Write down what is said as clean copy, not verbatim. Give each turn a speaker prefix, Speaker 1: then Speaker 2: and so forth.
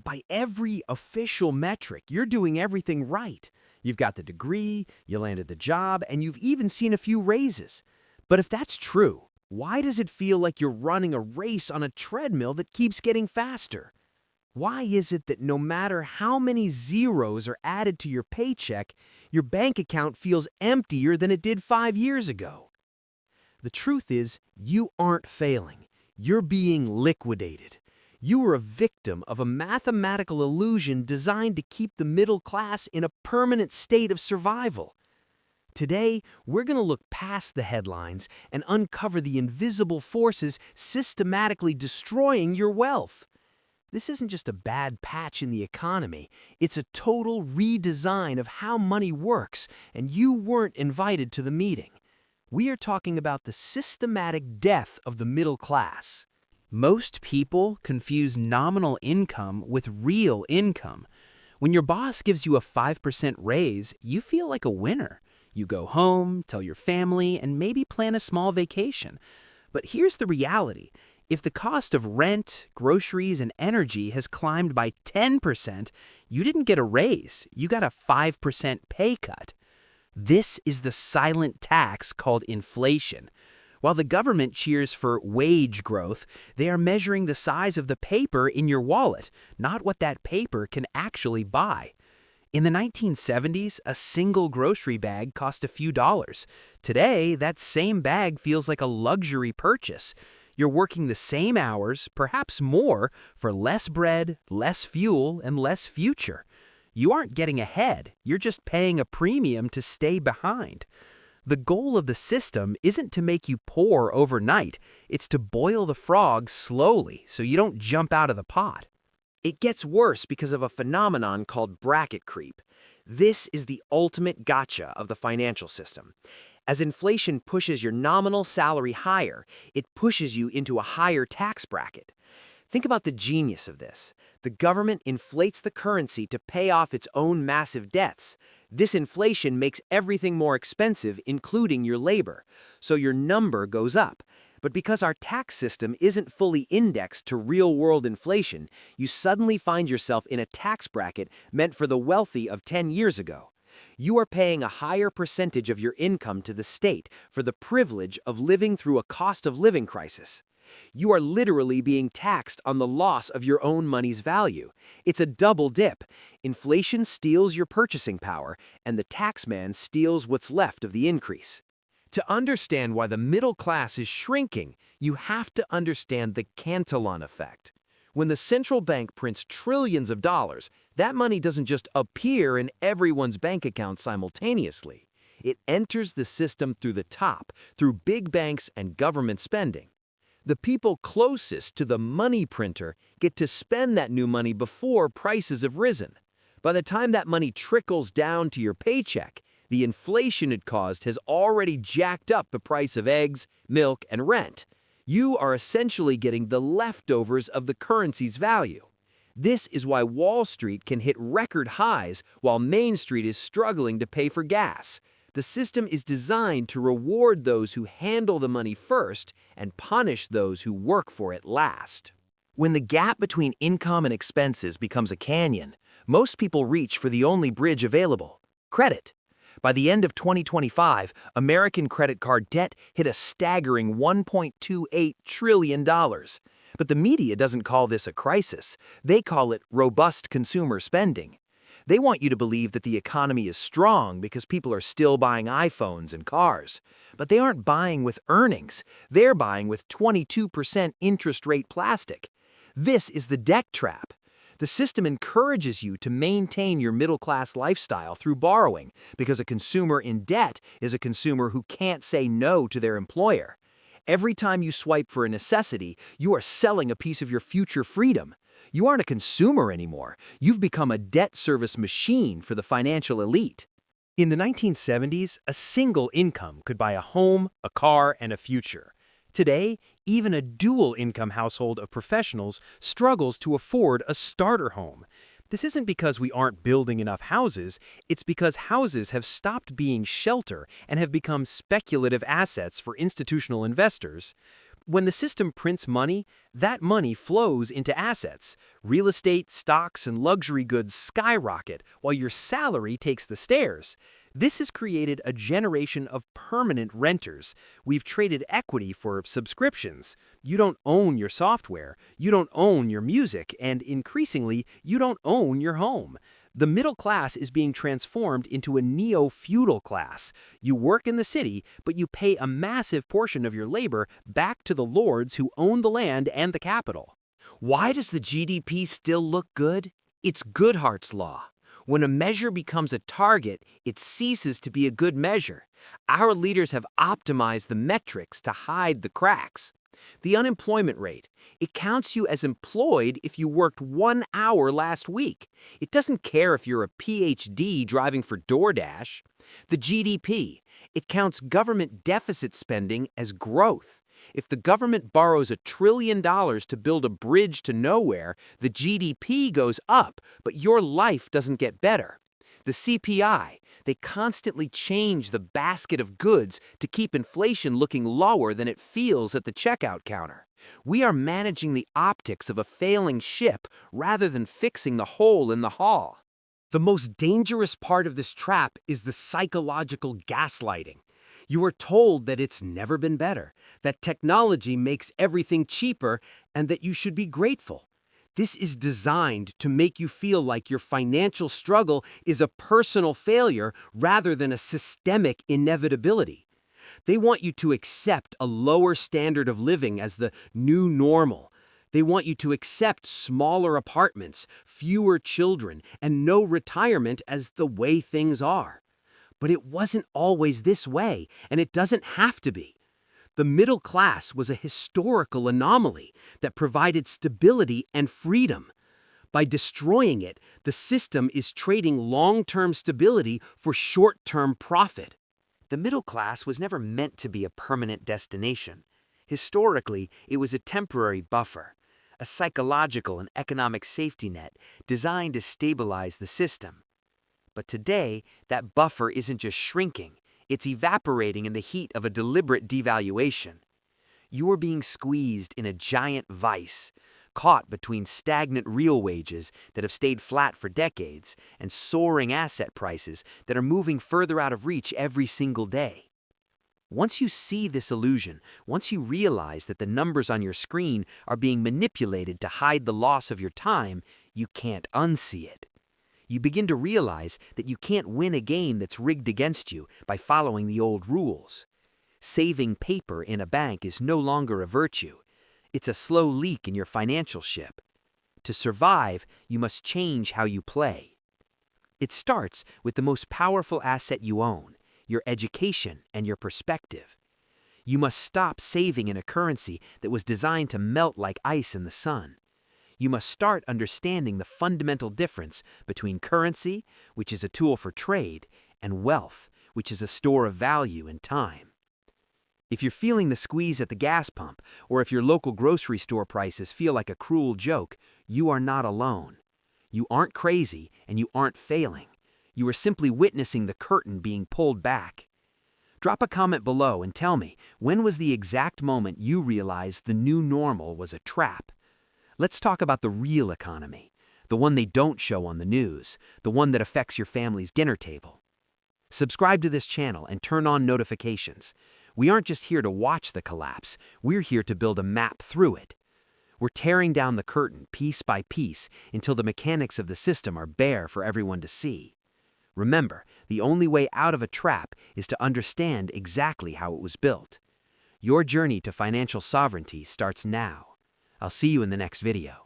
Speaker 1: by every official metric, you're doing everything right. You've got the degree, you landed the job, and you've even seen a few raises. But if that's true, why does it feel like you're running a race on a treadmill that keeps getting faster? Why is it that no matter how many zeros are added to your paycheck, your bank account feels emptier than it did 5 years ago? The truth is, you aren't failing. You're being liquidated. You are a victim of a mathematical illusion designed to keep the middle class in a permanent state of survival. Today, we're going to look past the headlines and uncover the invisible forces systematically destroying your wealth. This isn't just a bad patch in the economy, it's a total redesign of how money works, and you weren't invited to the meeting. We are talking about the systematic death of the middle class.
Speaker 2: Most people confuse nominal income with real income. When your boss gives you a 5% raise, you feel like a winner. You go home, tell your family, and maybe plan a small vacation. But here's the reality. If the cost of rent, groceries, and energy has climbed by 10%, you didn't get a raise. You got a 5% pay cut. This is the silent tax called inflation. While the government cheers for wage growth, they are measuring the size of the paper in your wallet, not what that paper can actually buy. In the 1970s, a single grocery bag cost a few dollars. Today, that same bag feels like a luxury purchase. You're working the same hours, perhaps more, for less bread, less fuel, and less future. You aren't getting ahead, you're just paying a premium to stay behind. The goal of the system isn't to make you poor overnight, it's to boil the frog slowly so you don't jump out of the pot.
Speaker 1: It gets worse because of a phenomenon called bracket creep. This is the ultimate gotcha of the financial system. As inflation pushes your nominal salary higher, it pushes you into a higher tax bracket. Think about the genius of this. The government inflates the currency to pay off its own massive debts. This inflation makes everything more expensive, including your labor, so your number goes up. But because our tax system isn't fully indexed to real-world inflation, you suddenly find yourself in a tax bracket meant for the wealthy of 10 years ago. You are paying a higher percentage of your income to the state for the privilege of living through a cost of living crisis. You are literally being taxed on the loss of your own money's value. It's a double dip. Inflation steals your purchasing power, and the taxman steals what's left of the increase. To understand why the middle class is shrinking, you have to understand the Cantillon effect. When the central bank prints trillions of dollars, that money doesn't just appear in everyone's bank account simultaneously. It enters the system through the top, through big banks and government spending. The people closest to the money printer get to spend that new money before prices have risen. By the time that money trickles down to your paycheck, the inflation it caused has already jacked up the price of eggs, milk, and rent. You are essentially getting the leftovers of the currency's value. This is why Wall Street can hit record highs while Main Street is struggling to pay for gas. The system is designed to reward those who handle the money first and punish those who work for it last. When the gap between income and expenses becomes a canyon, most people reach for the only bridge available: credit. By the end of 2025, American credit card debt hit a staggering $1.28 trillion. But the media doesn't call this a crisis. They call it robust consumer spending. They want you to believe that the economy is strong because people are still buying iPhones and cars. But they aren't buying with earnings. They're buying with 22% interest rate plastic. This is the debt trap. The system encourages you to maintain your middle-class lifestyle through borrowing because a consumer in debt is a consumer who can't say no to their employer. Every time you swipe for a necessity, you are selling a piece of your future freedom. You aren't a consumer anymore. You've become a debt service machine for the financial elite. In the 1970s, a single income could buy a home, a car, and a future. Today, even a dual-income household of professionals struggles to afford a starter home. This isn't because we aren't building enough houses, it's because houses have stopped being shelter and have become speculative assets for institutional investors. When the system prints money, that money flows into assets. Real estate, stocks, and luxury goods skyrocket while your salary takes the stairs. This has created a generation of permanent renters. We've traded equity for subscriptions. You don't own your software, you don't own your music, and increasingly, you don't own your home. The middle class is being transformed into a neo-feudal class. You work in the city, but you pay a massive portion of your labor back to the lords who own the land and the capital. Why does the GDP still look good? It's Goodhart's law. When a measure becomes a target, it ceases to be a good measure. Our leaders have optimized the metrics to hide the cracks. The unemployment rate. It counts you as employed if you worked 1 hour last week. It doesn't care if you're a PhD driving for DoorDash. The GDP. It counts government deficit spending as growth. If the government borrows $1 trillion to build a bridge to nowhere, the GDP goes up, but your life doesn't get better. The CPI. They constantly change the basket of goods to keep inflation looking lower than it feels at the checkout counter. We are managing the optics of a failing ship rather than fixing the hole in the hull. The most dangerous part of this trap is the psychological gaslighting. You are told that it's never been better, that technology makes everything cheaper, and that you should be grateful. This is designed to make you feel like your financial struggle is a personal failure rather than a systemic inevitability. They want you to accept a lower standard of living as the new normal. They want you to accept smaller apartments, fewer children, and no retirement as the way things are. But it wasn't always this way, and it doesn't have to be. The middle class was a historical anomaly that provided stability and freedom. By destroying it, the system is trading long-term stability for short-term profit. The middle class was never meant to be a permanent destination. Historically, it was a temporary buffer, a psychological and economic safety net designed to stabilize the system. But today, that buffer isn't just shrinking. It's evaporating in the heat of a deliberate devaluation. You are being squeezed in a giant vice, caught between stagnant real wages that have stayed flat for decades and soaring asset prices that are moving further out of reach every single day. Once you see this illusion, once you realize that the numbers on your screen are being manipulated to hide the loss of your time, you can't unsee it. You begin to realize that you can't win a game that's rigged against you by following the old rules. Saving paper in a bank is no longer a virtue. It's a slow leak in your financial ship. To survive, you must change how you play. It starts with the most powerful asset you own, your education and your perspective. You must stop saving in a currency that was designed to melt like ice in the sun. You must start understanding the fundamental difference between currency, which is a tool for trade, and wealth, which is a store of value and time. If you're feeling the squeeze at the gas pump, or if your local grocery store prices feel like a cruel joke, you are not alone. You aren't crazy, and you aren't failing. You are simply witnessing the curtain being pulled back. Drop a comment below and tell me, when was the exact moment you realized the new normal was a trap? Let's talk about the real economy, the one they don't show on the news, the one that affects your family's dinner table. Subscribe to this channel and turn on notifications. We aren't just here to watch the collapse, we're here to build a map through it. We're tearing down the curtain piece by piece until the mechanics of the system are bare for everyone to see. Remember, the only way out of a trap is to understand exactly how it was built. Your journey to financial sovereignty starts now. I'll see you in the next video.